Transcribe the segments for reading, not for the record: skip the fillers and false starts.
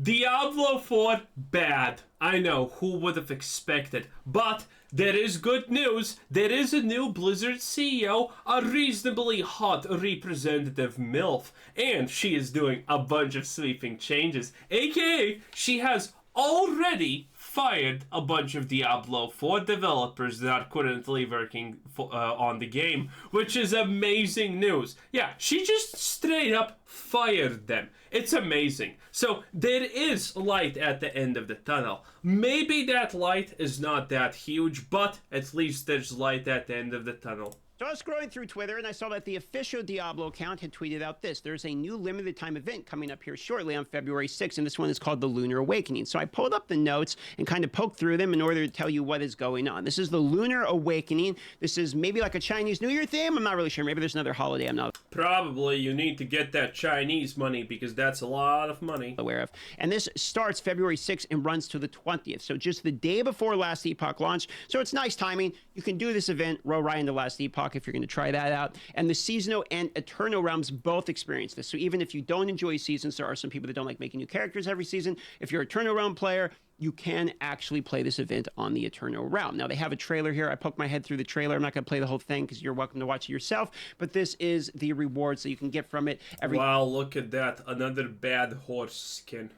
Diablo 4, bad. I know, who would have expected. But there is good news. There is a new Blizzard CEO, a reasonably hot representative MILF, and she is doing a bunch of sweeping changes. AKA, she has already fired a bunch of Diablo 4 developers that are currently working on the game, which is amazing news. Yeah, she just straight up fired them. It's amazing. So there is light at the end of the tunnel. Maybe that light is not that huge, but at least there's light at the end of the tunnel. So I was scrolling through Twitter and I saw that the official Diablo account had tweeted out this. There's a new limited time event coming up here shortly on February 6th, and this one is called the Lunar Awakening. So I pulled up the notes and kind of poked through them in order to tell you what is going on. This is the Lunar Awakening. This is maybe like a Chinese New Year theme. I'm not really sure. Maybe there's another holiday I'm not Probably you need to get that Chinese money because that's a lot of money. Aware of. And this starts February 6th and runs to the 20th. So just the day before Last Epoch launch. So it's nice timing. You can do this event, row right into Last Epoch if you're going to try that out. And the Seasonal and Eternal realms both experience this. So even if you don't enjoy seasons, there are some people that don't like making new characters every season. If you're an Eternal realm player, you can actually play this event on the Eternal realm. Now, they have a trailer here. I poked my head through the trailer. I'm not going to play the whole thing because you're welcome to watch it yourself. But this is the rewards that you can get from it. Wow, look at that. Another bad horse skin.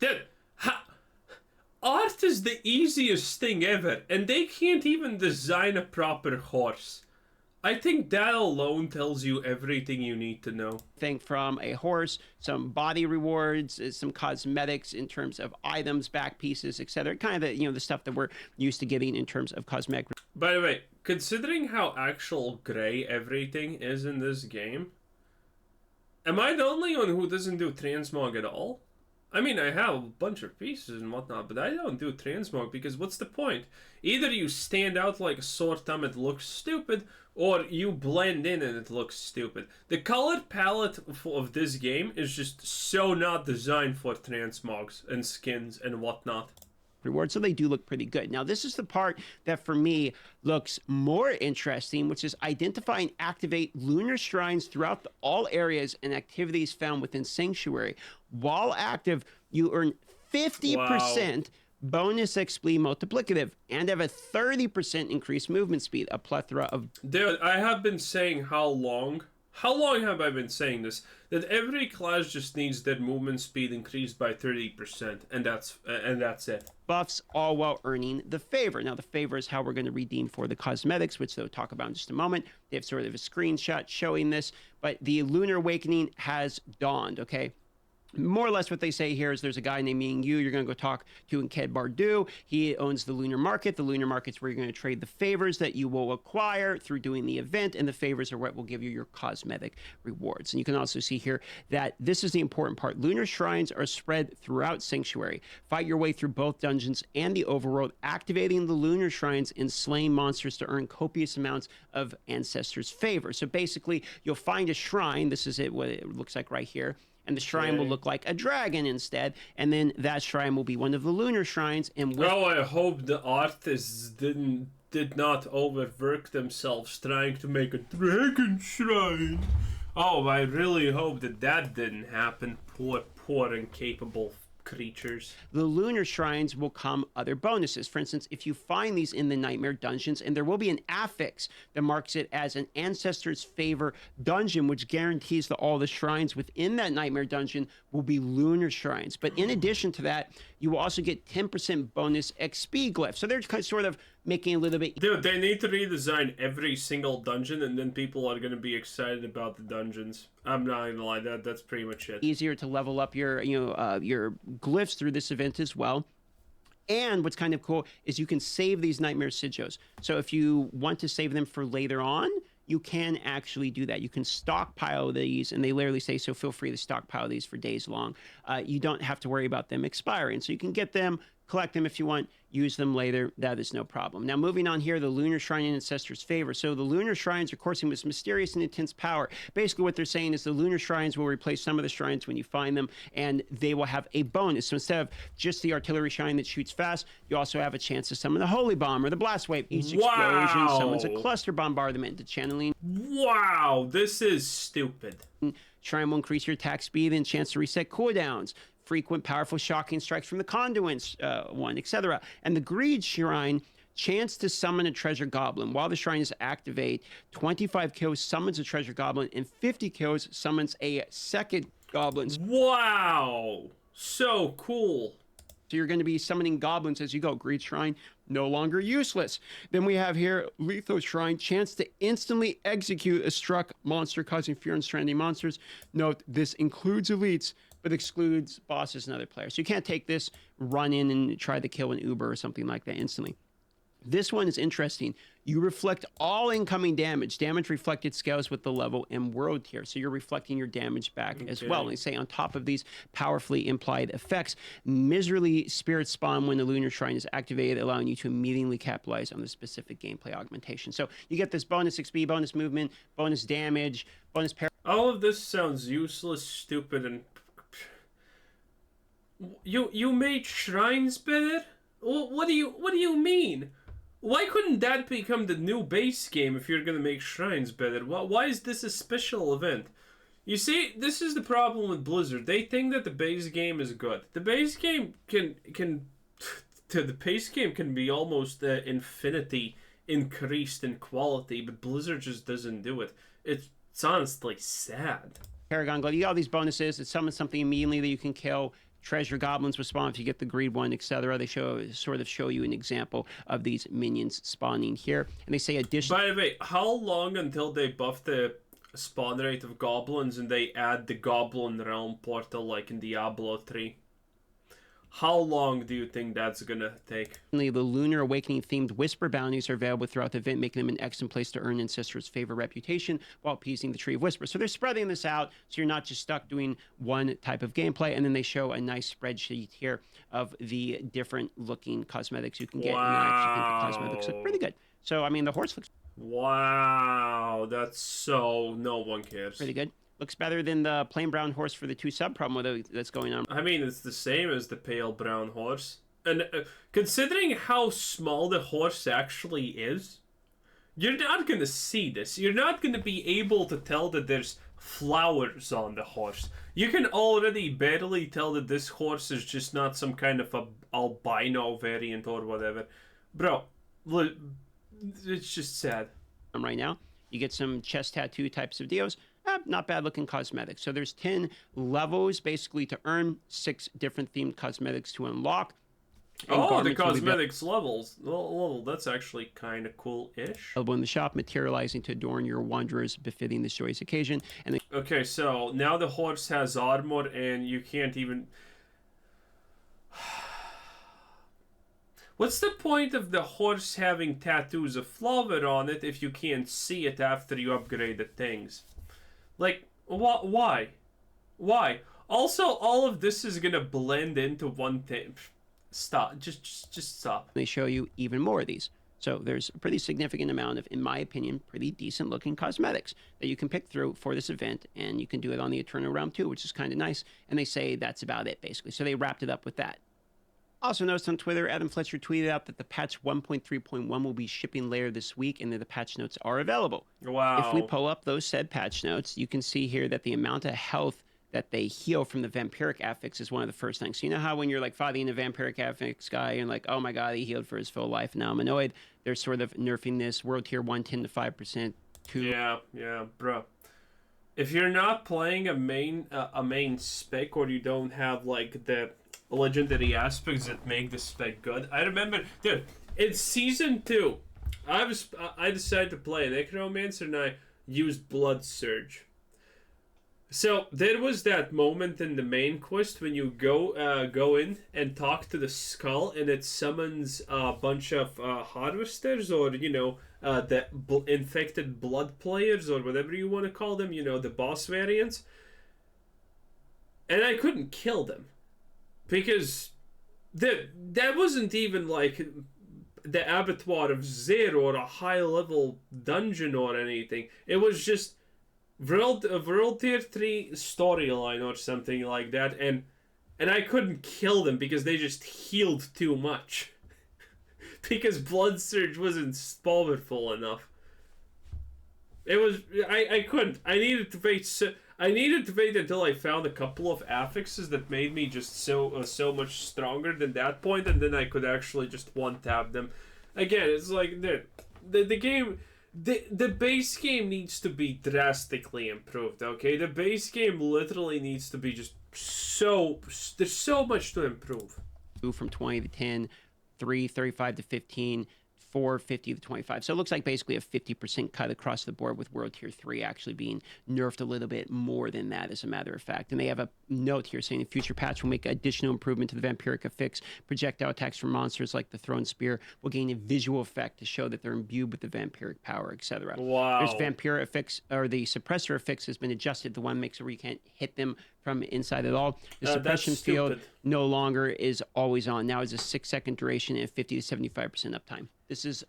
Dude, art is the easiest thing ever, and they can't even design a proper horse. I think that alone tells you everything you need to know. Thing from a horse, some body rewards, some cosmetics in terms of items, back pieces, etc. Kind of the, the stuff that we're used to getting in terms of cosmetic. By the way, considering how actual gray everything is in this game, am I the only one who doesn't do transmog at all? I mean, I have a bunch of pieces and whatnot, but I don't do transmog because what's the point? Either you stand out like a sore thumb, it looks stupid, or you blend in and it looks stupid. The color palette of this game is just so not designed for transmogs and skins and whatnot. Rewards, so they do look pretty good. Now, this is the part that for me looks more interesting, which is identify and activate lunar shrines throughout all areas and activities found within Sanctuary. While active, you earn 50% bonus XP multiplicative and have a 30% increased movement speed, a plethora of... Dude, I have been saying how long have I been saying this? That every class just needs their movement speed increased by 30%, and that's it. Buffs, all while earning the favor. Now, the favor is how we're going to redeem for the cosmetics, which they'll talk about in just a moment. They have sort of a screenshot showing this, but the Lunar Awakening has dawned, okay? More or less what they say here is there's a guy named Ming Yu you're going to go talk to in Ked Bardu. He owns the Lunar Market. The Lunar Market's where you're going to trade the favors that you will acquire through doing the event, and the favors are what will give you your cosmetic rewards. And you can also see here that this is the important part. Lunar shrines are spread throughout Sanctuary. Fight your way through both dungeons and the overworld, activating the lunar shrines and slaying monsters to earn copious amounts of ancestors' favor. So basically, you'll find a shrine. This is it, what it looks like right here. And the shrine will look like a dragon instead, and then that shrine will be one of the lunar shrines. And I hope the artists did not overwork themselves trying to make a dragon shrine. Oh, I really hope that didn't happen. Poor incapable creatures. The lunar shrines will come other bonuses. For instance, if you find these in the nightmare dungeons, and there will be an affix that marks it as an ancestor's favor dungeon, which guarantees that all the shrines within that nightmare dungeon will be lunar shrines. But in addition to that, you will also get 10% bonus XP glyphs. So they're kind of sort of making a little bit... Dude, they need to redesign every single dungeon, and then people are going to be excited about the dungeons. I'm not going to lie, that's pretty much it. Easier to level up your glyphs through this event as well. And what's kind of cool is you can save these nightmare sigils. So if you want to save them for later on, you can actually do that. You can stockpile these, and they literally say, so feel free to stockpile these for days long. You don't have to worry about them expiring. So you can get them, collect them if you want, use them later. That is no problem. Now, moving on here, the Lunar Shrine and Ancestors' Favor. So the Lunar Shrines are coursing with mysterious and intense power. Basically, what they're saying is the Lunar Shrines will replace some of the shrines when you find them, and they will have a bonus. So instead of just the Artillery Shrine that shoots fast, you also have a chance to summon the Holy Bomb or the Blast Wave. Each explosion summons a cluster bombardment to channeling. Wow, this is stupid. Shrine will increase your attack speed and chance to reset cooldowns. frequent, powerful, shocking strikes from the conduits one, etc. And the Greed Shrine, chance to summon a treasure goblin. While the shrine is activate, 25 kills summons a treasure goblin, and 50 kills summons a second goblin. Wow, so cool. So you're going to be summoning goblins as you go. Greed Shrine, no longer useless. Then we have here Lethal Shrine, chance to instantly execute a struck monster, causing fear and stranding monsters. Note, this includes elites, but excludes bosses and other players. So you can't take this, run in and try to kill an Uber or something like that instantly. This one is interesting. You reflect all incoming damage. Damage reflected scales with the level and world tier. So you're reflecting your damage back as well. And they say on top of these powerfully implied effects, miserly spirits spawn when the Lunar Shrine is activated, allowing you to immediately capitalize on the specific gameplay augmentation. So you get this bonus XP, bonus movement, bonus damage, bonus parry. All of this sounds useless, stupid, and... You made shrines better? What do you mean? Why couldn't that become the new base game if you're gonna make shrines better? Why is this a special event? You see, this is the problem with Blizzard. They think that the base game is good. The base game the base game can be almost infinity increased in quality, but Blizzard just doesn't do it. It's honestly sad. Paragon Glove, you got all these bonuses. It summons something immediately that you can kill. Treasure goblins will spawn if you get the greed one, etc. They sort of show you an example of these minions spawning here. And they say addition. By the way, how long until they buff the spawn rate of goblins and they add the Goblin Realm portal like in Diablo 3? How long do you think that's gonna take? The Lunar Awakening themed Whisper bounties are available throughout the event, making them an excellent place to earn Ancestors' favor reputation while appeasing the Tree of Whisper. So they're spreading this out so you're not just stuck doing one type of gameplay. And then they show a nice spreadsheet here of the different looking cosmetics you can get. Wow. And I actually think the cosmetics look pretty good. So, I mean, the horse looks... Wow, that's so... no one cares. Pretty good. Looks better than the plain brown horse for the 2 sub promo that's going on. I mean, it's the same as the pale brown horse. And considering how small the horse actually is, you're not going to see this. You're not going to be able to tell that there's flowers on the horse. You can already barely tell that this horse is just not some kind of a albino variant or whatever. Bro, it's just sad. Right now, you get some chest tattoo types of deals. Not bad looking cosmetics. So there's 10 levels basically to earn, 6 different themed cosmetics to unlock. Oh, the cosmetics levels. Well, that's actually kind of cool-ish. Available in the shop, materializing to adorn your wanderers, befitting this joyous occasion. And then... Okay, so now the horse has armor and you can't even... What's the point of the horse having tattoos of flower on it if you can't see it after you upgrade the things? Like, why? Why? Also, all of this is gonna blend into one thing. Stop. Just stop. They show you even more of these. So there's a pretty significant amount of, in my opinion, pretty decent looking cosmetics that you can pick through for this event, and you can do it on the Eternal Realm too, which is kind of nice. And they say that's about it, basically. So they wrapped it up with that. Also noticed on Twitter, Adam Fletcher tweeted out that the patch 1.3.1 will be shipping later this week and that the patch notes are available. Wow. If we pull up those said patch notes, you can see here that the amount of health that they heal from the vampiric affix is one of the first things. So you know how when you're like fighting a vampiric affix guy and like, oh my god, he healed for his full life, now I'm annoyed. They're sort of nerfing this. World tier 1, 10 to 5%. 2. Yeah, bro. If you're not playing a main spec or you don't have like the legendary aspects that make the spec good. I remember, dude, in season 2, I decided to play Necromancer and I used Blood Surge. So there was that moment in the main quest when you go in and talk to the skull and it summons a bunch of harvesters or the infected blood players or whatever you want to call them, the boss variants. And I couldn't kill them. Because that wasn't even like the abattoir of Zir or a high level dungeon or anything. It was just World Tier 3 storyline or something like that, and I couldn't kill them because they just healed too much. Because Blood Surge wasn't powerful enough. It was I couldn't. I needed to wait. I needed to wait until I found a couple of affixes that made me just so much stronger than that point, and then I could actually just one tap them. Again, it's like the game. The base game needs to be drastically improved, okay? The base game literally needs to be just there's so much to improve. From 20 to 10, 3, 35 to 15, 4, 50 to 25. So it looks like basically a 50% cut across the board, with World Tier 3 actually being nerfed a little bit more than that, as a matter of fact. And they have a note here saying a future patch will make additional improvement to the vampiric affix. Projectile attacks from monsters like the thrown spear will gain a visual effect to show that they're imbued with the vampiric power, etc. Wow. There's vampiric affix, or the suppressor affix has been adjusted. The one makes it where you can't hit them from inside at all. The suppression field no longer is always on. Now it's a 6-second duration and 50 to 75% uptime. This is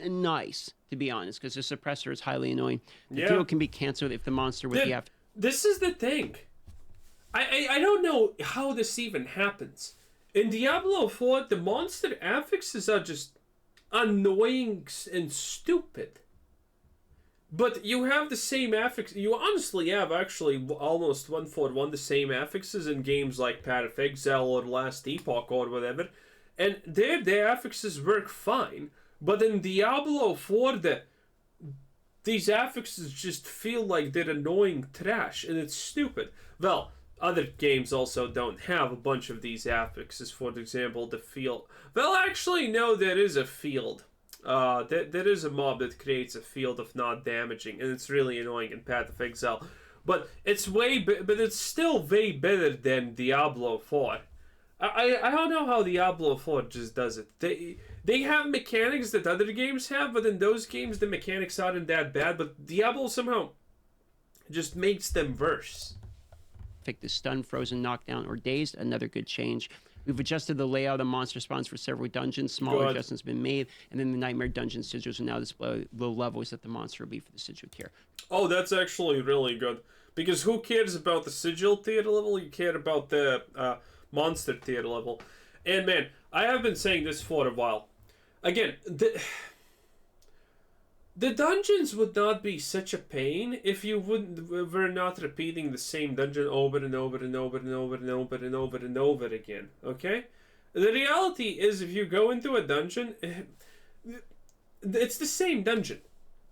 nice, to be honest, because the suppressor is highly annoying. The field can be canceled if the monster with the This is the thing. I don't know how this even happens. In Diablo 4, the monster affixes are just annoying and stupid. But you have the same affix. You honestly have actually almost 1-for-1 the same affixes in games like Path of Exile or Last Epoch or whatever. And there, the affixes work fine. But in Diablo 4, these affixes just feel like they're annoying trash, and it's stupid. Well, other games also don't have a bunch of these affixes. For example, the field. Well, actually, no, there is a field. There is a mob that creates a field of not damaging, and it's really annoying in Path of Exile. But it's but it's still way better than Diablo 4. I don't know how Diablo 4 just does it. They have mechanics that other games have, but in those games the mechanics aren't that bad. But Diablo somehow just makes them worse. Pick the stun, frozen, knockdown, or dazed. Another good change. We've adjusted the layout of monster spawns for several dungeons. Smaller adjustments have been made, and then the Nightmare Dungeon sigils will now display the levels that the monster will be for the sigil tier. Oh, that's actually really good. Because who cares about the sigil tier level? You care about the monster tier level. And man, I have been saying this for a while. Again, the dungeons would not be such a pain if you were not repeating the same dungeon over and over and over and over and over and over and over again. Okay? The reality is, if you go into a dungeon, it's the same dungeon.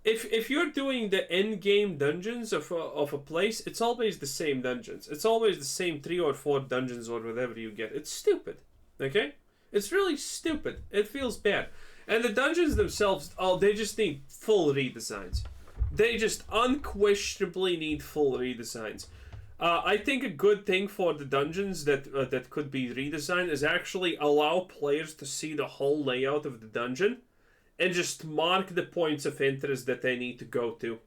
If you're doing the end game dungeons of a place, it's always the same dungeons. It's always the same 3 or 4 dungeons or whatever you get. It's stupid. Okay? It's really stupid. It feels bad. And the dungeons themselves, they just need full redesigns. They just unquestionably need full redesigns. I think a good thing for the dungeons that could be redesigned is actually allow players to see the whole layout of the dungeon and just mark the points of interest that they need to go to.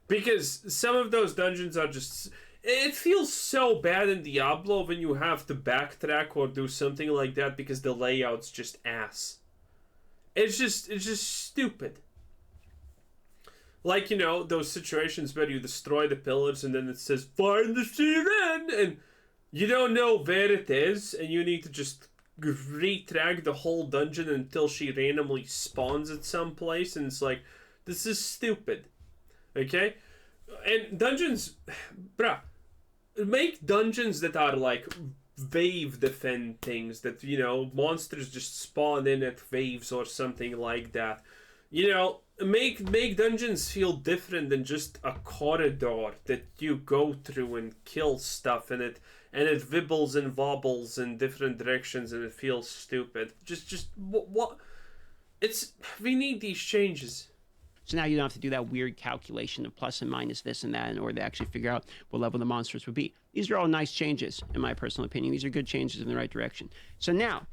Because some of those dungeons are just... It feels so bad in Diablo when you have to backtrack or do something like that because the layout's just ass. It's just stupid. Like, you know, those situations where you destroy the pillars and then it says, find the siren! And you don't know where it is, and you need to just retrack the whole dungeon until she randomly spawns at some place, and it's like, this is stupid. Okay? And dungeons, bruh, make dungeons that are like wave defend things, that, you know, monsters just spawn in at waves or something like that. You know, make dungeons feel different than just a corridor that you go through and kill stuff, and it wibbles and wobbles in different directions and it feels stupid. Just what? We need these changes. So now you don't have to do that weird calculation of plus and minus this and that in order to actually figure out what level the monsters would be. These are all nice changes, in my personal opinion. These are good changes in the right direction. So now,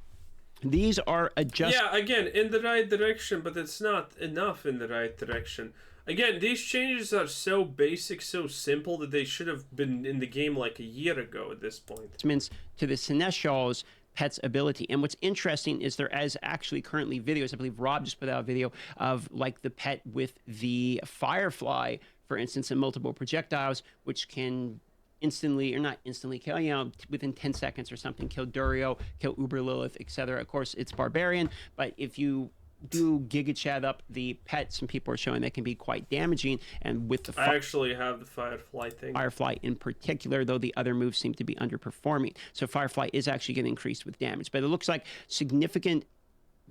these are adjusted. Yeah, again, in the right direction, but it's not enough in the right direction. Again, these changes are so basic, so simple, that they should have been in the game like a year ago at this point. To the Seneschal's pet's ability. And what's interesting is there is actually currently videos, I believe Rob just put out a video of like the pet with the firefly, for instance, and multiple projectiles, which can instantly, or not instantly kill, you know, within 10 seconds or something, kill Durio, kill Uber Lilith, etc. Of course, it's Barbarian, but if you do Giga Chat up the pet. Some people are showing that can be quite damaging, and with the I actually have the Firefly thing. Firefly in particular, though the other moves seem to be underperforming. So Firefly is actually going to increase with damage, but it looks like significant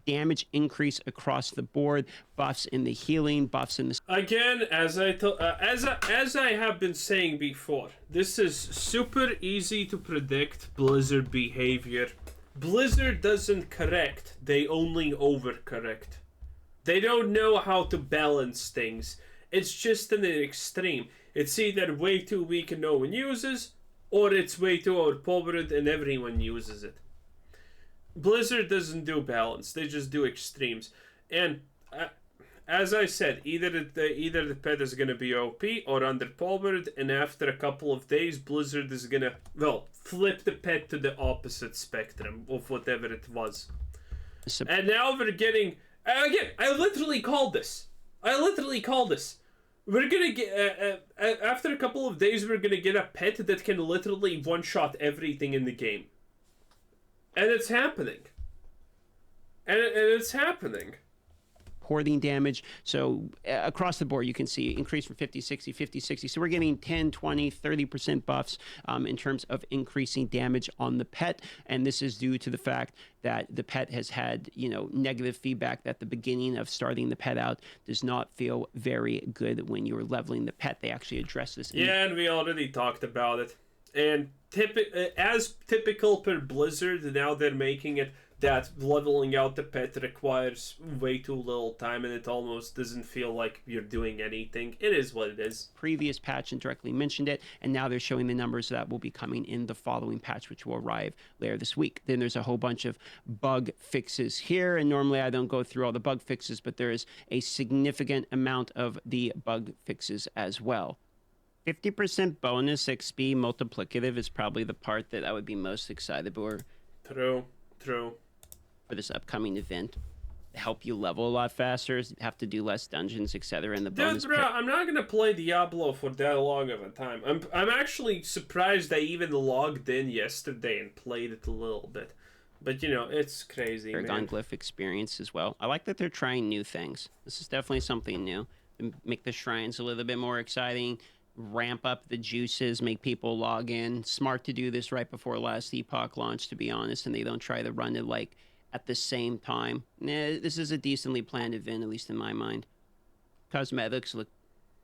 damage increase across the board. Buffs in the healing, buffs in the... Again, as I have been saying before, this is super easy to predict Blizzard behavior. Blizzard doesn't correct, they only overcorrect. They don't know how to balance things. It's just an extreme. It's either way too weak and no one uses, or it's way too overpowered and everyone uses it. Blizzard doesn't do balance, they just do extremes. And as I said, either the pet is going to be OP or underpowered, and after a couple of days, Blizzard is going to, well, flip the pet to the opposite spectrum of whatever it was. And now we're getting, again, I literally called this. We're going to get, after a couple of days, we're going to get a pet that can literally one-shot everything in the game. And it's happening. And it's happening. Hoarding damage. So across the board, you can see increase from 50, 60, 50, 60. So we're getting 10, 20, 30% buffs in terms of increasing damage on the pet. And this is due to the fact that the pet has had, negative feedback that the beginning of starting the pet out does not feel very good when you're leveling the pet. They actually address this. Yeah, and we already talked about it. And as typical per Blizzard, now they're making it that leveling out the pet requires way too little time, and it almost doesn't feel like you're doing anything. It is what it is. Previous patch and directly mentioned it, and now they're showing the numbers that will be coming in the following patch, which will arrive later this week. Then there's a whole bunch of bug fixes here, and normally I don't go through all the bug fixes, but there is a significant amount of the bug fixes as well. 50% bonus XP multiplicative is probably the part that I would be most excited for. True. For this upcoming event. Help you level a lot faster, have to do less dungeons, etc. And the bonus. Dude, bro, I'm not gonna play Diablo for that long of a time. I'm actually surprised I even logged in yesterday and played it a little bit. But it's crazy. Paragon Glyph experience as well. I like that they're trying new things. This is definitely something new. Make the shrines a little bit more exciting. Ramp up the juices, make people log in. Smart to do this right before last Epoch launch, to be honest, and they don't try to run it like at the same time. This is a decently planned event, at least in my mind. Cosmetics look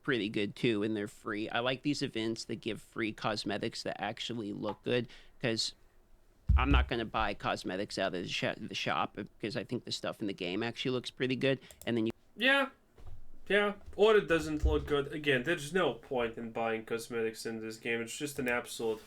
pretty good too, and they're free. I like these events that give free cosmetics that actually look good, because I'm not going to buy cosmetics out of the shop, because I think the stuff in the game actually looks pretty good. And then Yeah, or it doesn't look good. Again, there's no point in buying cosmetics in this game. It's just an absolute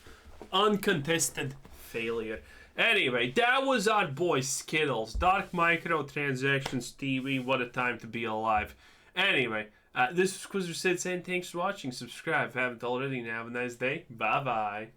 uncontested failure. Anyway, that was our boy Skittles. Dark Microtransactions TV, what a time to be alive. Anyway, this was Quizzer Sid saying thanks for watching. Subscribe if you haven't already, and have a nice day. Bye-bye.